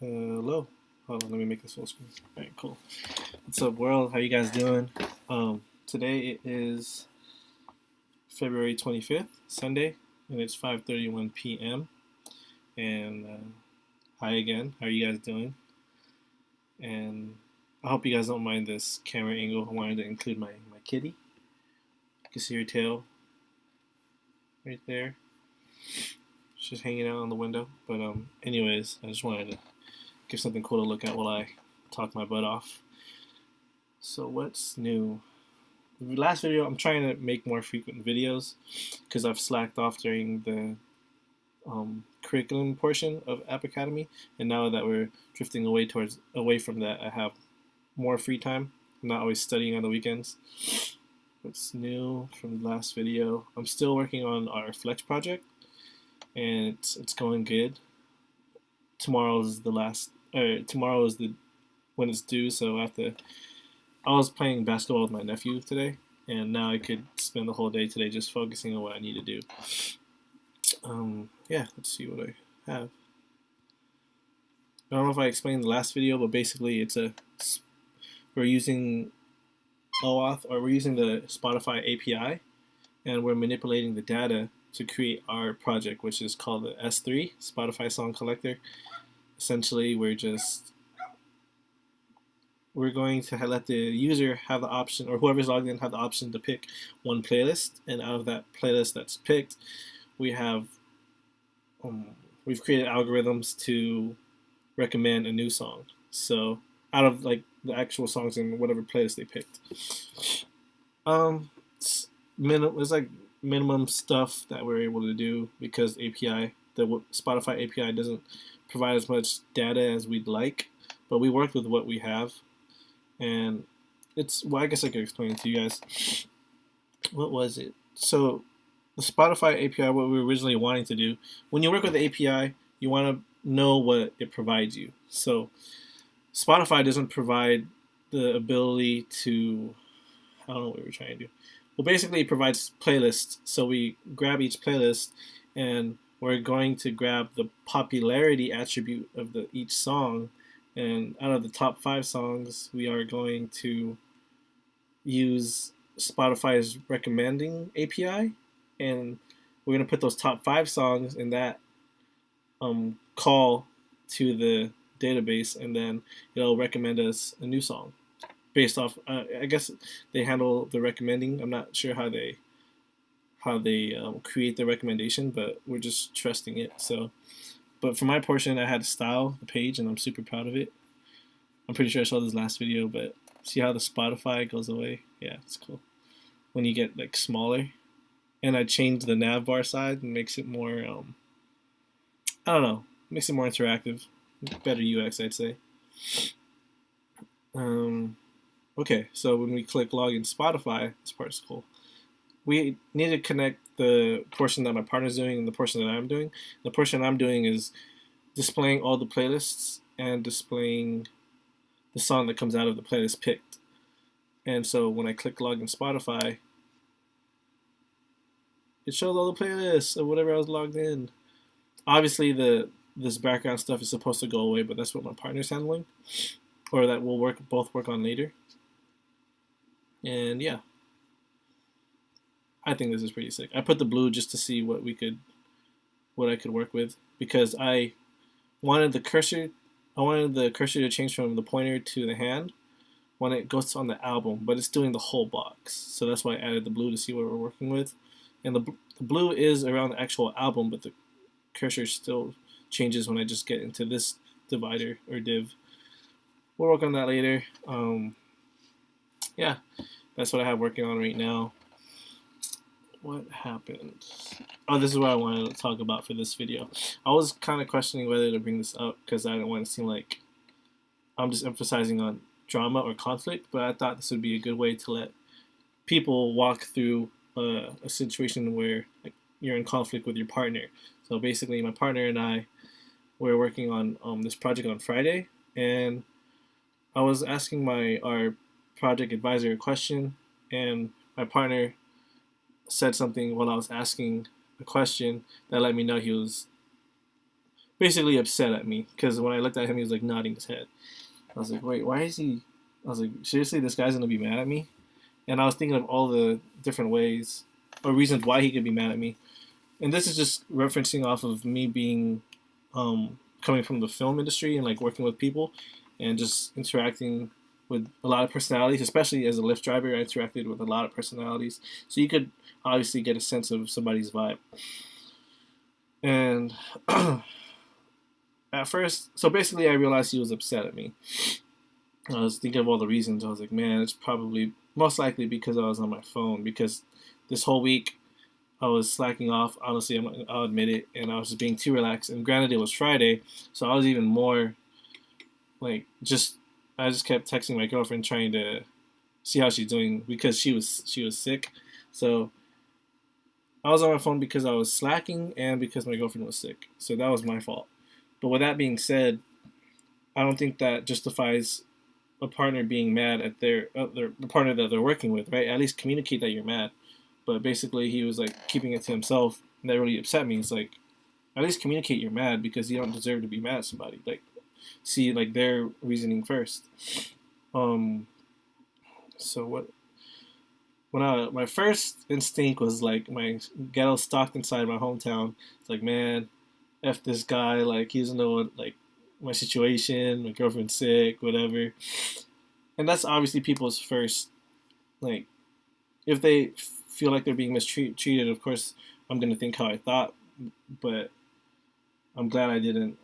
Hello. Hold on, let me make this full screen. All right, cool. What's up, world? How you guys doing? Today it is February 25th, Sunday, and it's 5:31 p.m. And hi again. How are you guys doing? And I hope you guys don't mind this camera angle. I wanted to include my kitty. You can see her tail right there. She's hanging out on the window. But anyways, I just wanted to give something cool to look at while I talk my butt off. So what's new? The last video, I'm trying to make more frequent videos because I've slacked off during the curriculum portion of App Academy, and now that we're drifting away from that, I have more free time. I'm not always studying on the weekends. What's new from the last video? I'm still working on our Flex project, and it's going good. Tomorrow is the when it's due, so I was playing basketball with my nephew today, and now I could spend the whole day today just focusing on what I need to do. Yeah, let's see what I have. I don't know if I explained the last video, but basically we're using OAuth, or we're using the Spotify API, and we're manipulating the data to create our project, which is called the S3 Spotify Song Collector. Essentially, we're going to let the user have the option, or whoever's logged in have the option to pick one playlist, and out of that playlist that's picked, we have we've created algorithms to recommend a new song. So out of like the actual songs in whatever playlist they picked, it's like minimum stuff that we're able to do because the Spotify API doesn't provide as much data as we'd like, but we worked with what we have, and I guess I could explain it to you guys. What was it? So the Spotify API, what we were originally wanting to do, when you work with the API, you want to know what it provides you. So Spotify doesn't provide the ability to, I don't know what we were trying to do. Well, basically it provides playlists. So we grab each playlist, and we're going to grab the popularity attribute of each song, and out of the top 5 songs, we are going to use Spotify's recommending API, and we're going to put those top 5 songs in that call to the database, and then it'll recommend us a new song based off. I guess they handle the recommending. I'm not sure how they create the recommendation, but we're just trusting it. So, but for my portion, I had to style the page, and I'm super proud of it. I'm pretty sure I saw this last video, but see how the Spotify goes away? Yeah, it's cool. When you get like smaller, and I changed the nav bar side and makes it more I don't know, makes it more interactive, better UX, I'd say. Okay, so when we click login Spotify, this part's cool. We need to connect the portion that my partner's doing and the portion that I'm doing. The portion I'm doing is displaying all the playlists and displaying the song that comes out of the playlist picked. And so when I click login Spotify, it shows all the playlists of whatever I was logged in. Obviously, this background stuff is supposed to go away, but that's what my partner's handling, or that we'll both work on later. And yeah, I think this is pretty sick. I put the blue just to see what I could work with, because I wanted the cursor to change from the pointer to the hand when it goes on the album, but it's doing the whole box. So that's why I added the blue to see what we're working with. And the blue is around the actual album, but the cursor still changes when I just get into this divider or div. We'll work on that later. Yeah, that's what I have working on right now. What happened? Oh, this is what I wanted to talk about for this video. I was kind of questioning whether to bring this up because I don't want to seem like I'm just emphasizing on drama or conflict, but I thought this would be a good way to let people walk through a situation where like, you're in conflict with your partner. So basically, my partner and I were working on this project on Friday, and I was asking our project advisor a question, and my partner said something while I was asking a question that let me know he was basically upset at me because when I looked at him, he was like nodding his head. I was like, wait, why is he? I was like, seriously, this guy's gonna be mad at me? And I was thinking of all the different ways or reasons why he could be mad at me. And this is just referencing off of me being coming from the film industry and like working with people and just interacting with a lot of personalities, especially as a Lyft driver. I interacted with a lot of personalities, so you could obviously get a sense of somebody's vibe. And at first, so basically, I realized he was upset at me. I was thinking of all the reasons. I was like, man, it's probably most likely because I was on my phone. Because this whole week I was slacking off. Honestly, I'll admit it, and I was just being too relaxed. And granted, it was Friday, so I was even more like just. I just kept texting my girlfriend trying to see how she's doing because she was sick. So I was on my phone because I was slacking and because my girlfriend was sick. So that was my fault. But with that being said, I don't think that justifies a partner being mad at the partner that they're working with, right? At least communicate that you're mad. But basically, he was like keeping it to himself, and that really upset me. It's like at least communicate you're mad because you don't deserve to be mad at somebody. Like see like their reasoning first. Um. So what? When my first instinct was like my ghetto stalked inside my hometown. It's like man, f this guy. Like he doesn't know what like my situation. My girlfriend's sick, whatever. And that's obviously people's first like if they feel like they're being mistreated. Of course, I'm gonna think how I thought, but I'm glad I didn't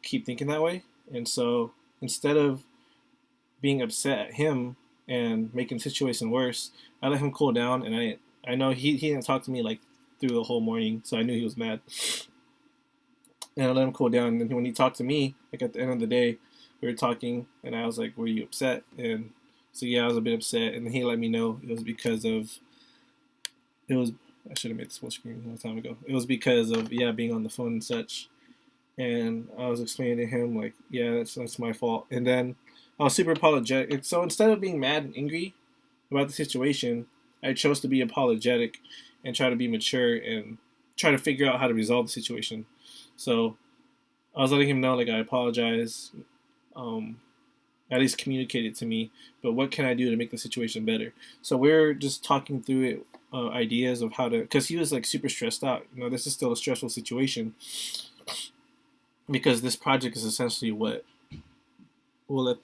keep thinking that way. And so instead of being upset at him and making the situation worse, I let him cool down. And I know he didn't talk to me like through the whole morning, so I knew he was mad. And I let him cool down. And then when he talked to me, like at the end of the day, we were talking, and I was like, "Were you upset?" And so yeah, I was a bit upset. And then he let me know it was because of it was. I should have made this full screen a long time ago. It was because of yeah being on the phone and such. And I was explaining to him like, yeah, that's my fault. And then I was super apologetic. So instead of being mad and angry about the situation, I chose to be apologetic and try to be mature and try to figure out how to resolve the situation. So I was letting him know like I apologize. Um, at least communicate it to me. But what can I do to make the situation better? So we're just talking through it, ideas of how to, because he was like super stressed out. You know, this is still a stressful situation because this project is essentially what will let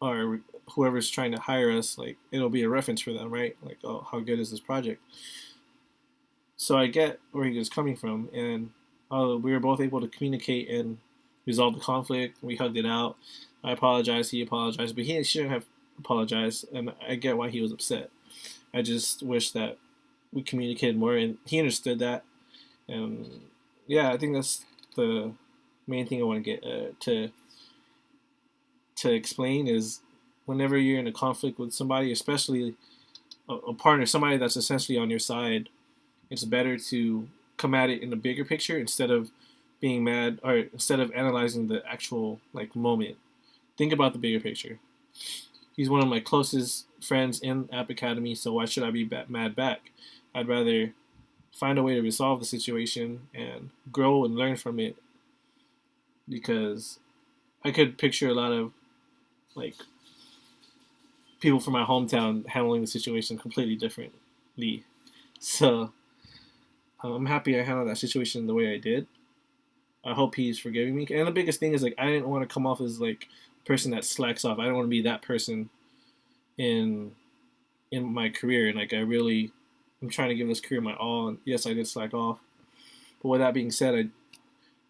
our whoever's trying to hire us like it'll be a reference for them, right? Like, oh, how good is this project? So I get where he was coming from, and we were both able to communicate and resolve the conflict. We hugged it out. I apologized. He apologized, but he shouldn't have apologized, and I get why he was upset. I just wish that we communicated more, and he understood that. And yeah, I think that's the main thing I want to get to explain is whenever you're in a conflict with somebody, especially a partner, somebody that's essentially on your side, it's better to come at it in the bigger picture instead of being mad or instead of analyzing the actual like moment. Think about the bigger picture. He's one of my closest friends in App Academy, so why should I be mad back? I'd rather find a way to resolve the situation and grow and learn from it because I could picture a lot of like people from my hometown handling the situation completely differently. So I'm happy I handled that situation the way I did. I hope he's forgiving me. And the biggest thing is like I didn't want to come off as like a person that slacks off. I don't want to be that person in my career. And like I'm trying to give this career my all. And yes, I did slack off. But with that being said,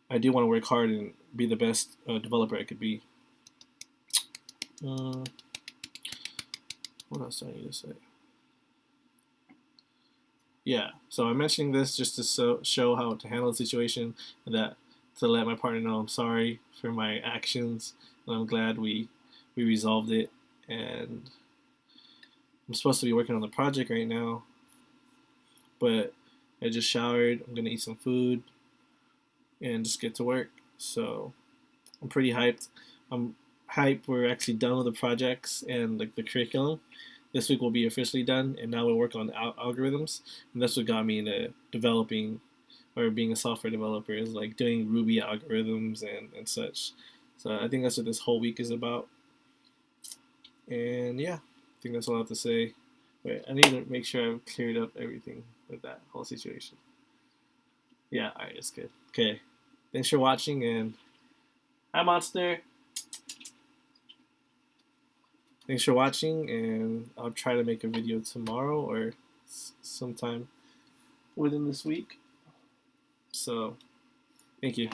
I do want to work hard and be the best developer I could be. What else do I need to say? Yeah, so I'm mentioning this just to show how to handle the situation and that to let my partner know I'm sorry for my actions and I'm glad we resolved it. And I'm supposed to be working on the project right now, but I just showered. I'm gonna eat some food and just get to work. So I'm pretty hyped. I'm hyped. We're actually done with the projects and like the curriculum. This week will be officially done, and now we'll work on algorithms. And that's what got me into developing or being a software developer is like doing Ruby algorithms and such. So I think that's what this whole week is about. And yeah, I think that's all I have to say. Wait, I need to make sure I've cleared up everything with that whole situation. Yeah, alright, that's good. Okay. Thanks for watching, and hi, Monster. Thanks for watching, and I'll try to make a video tomorrow or sometime within this week. So, thank you.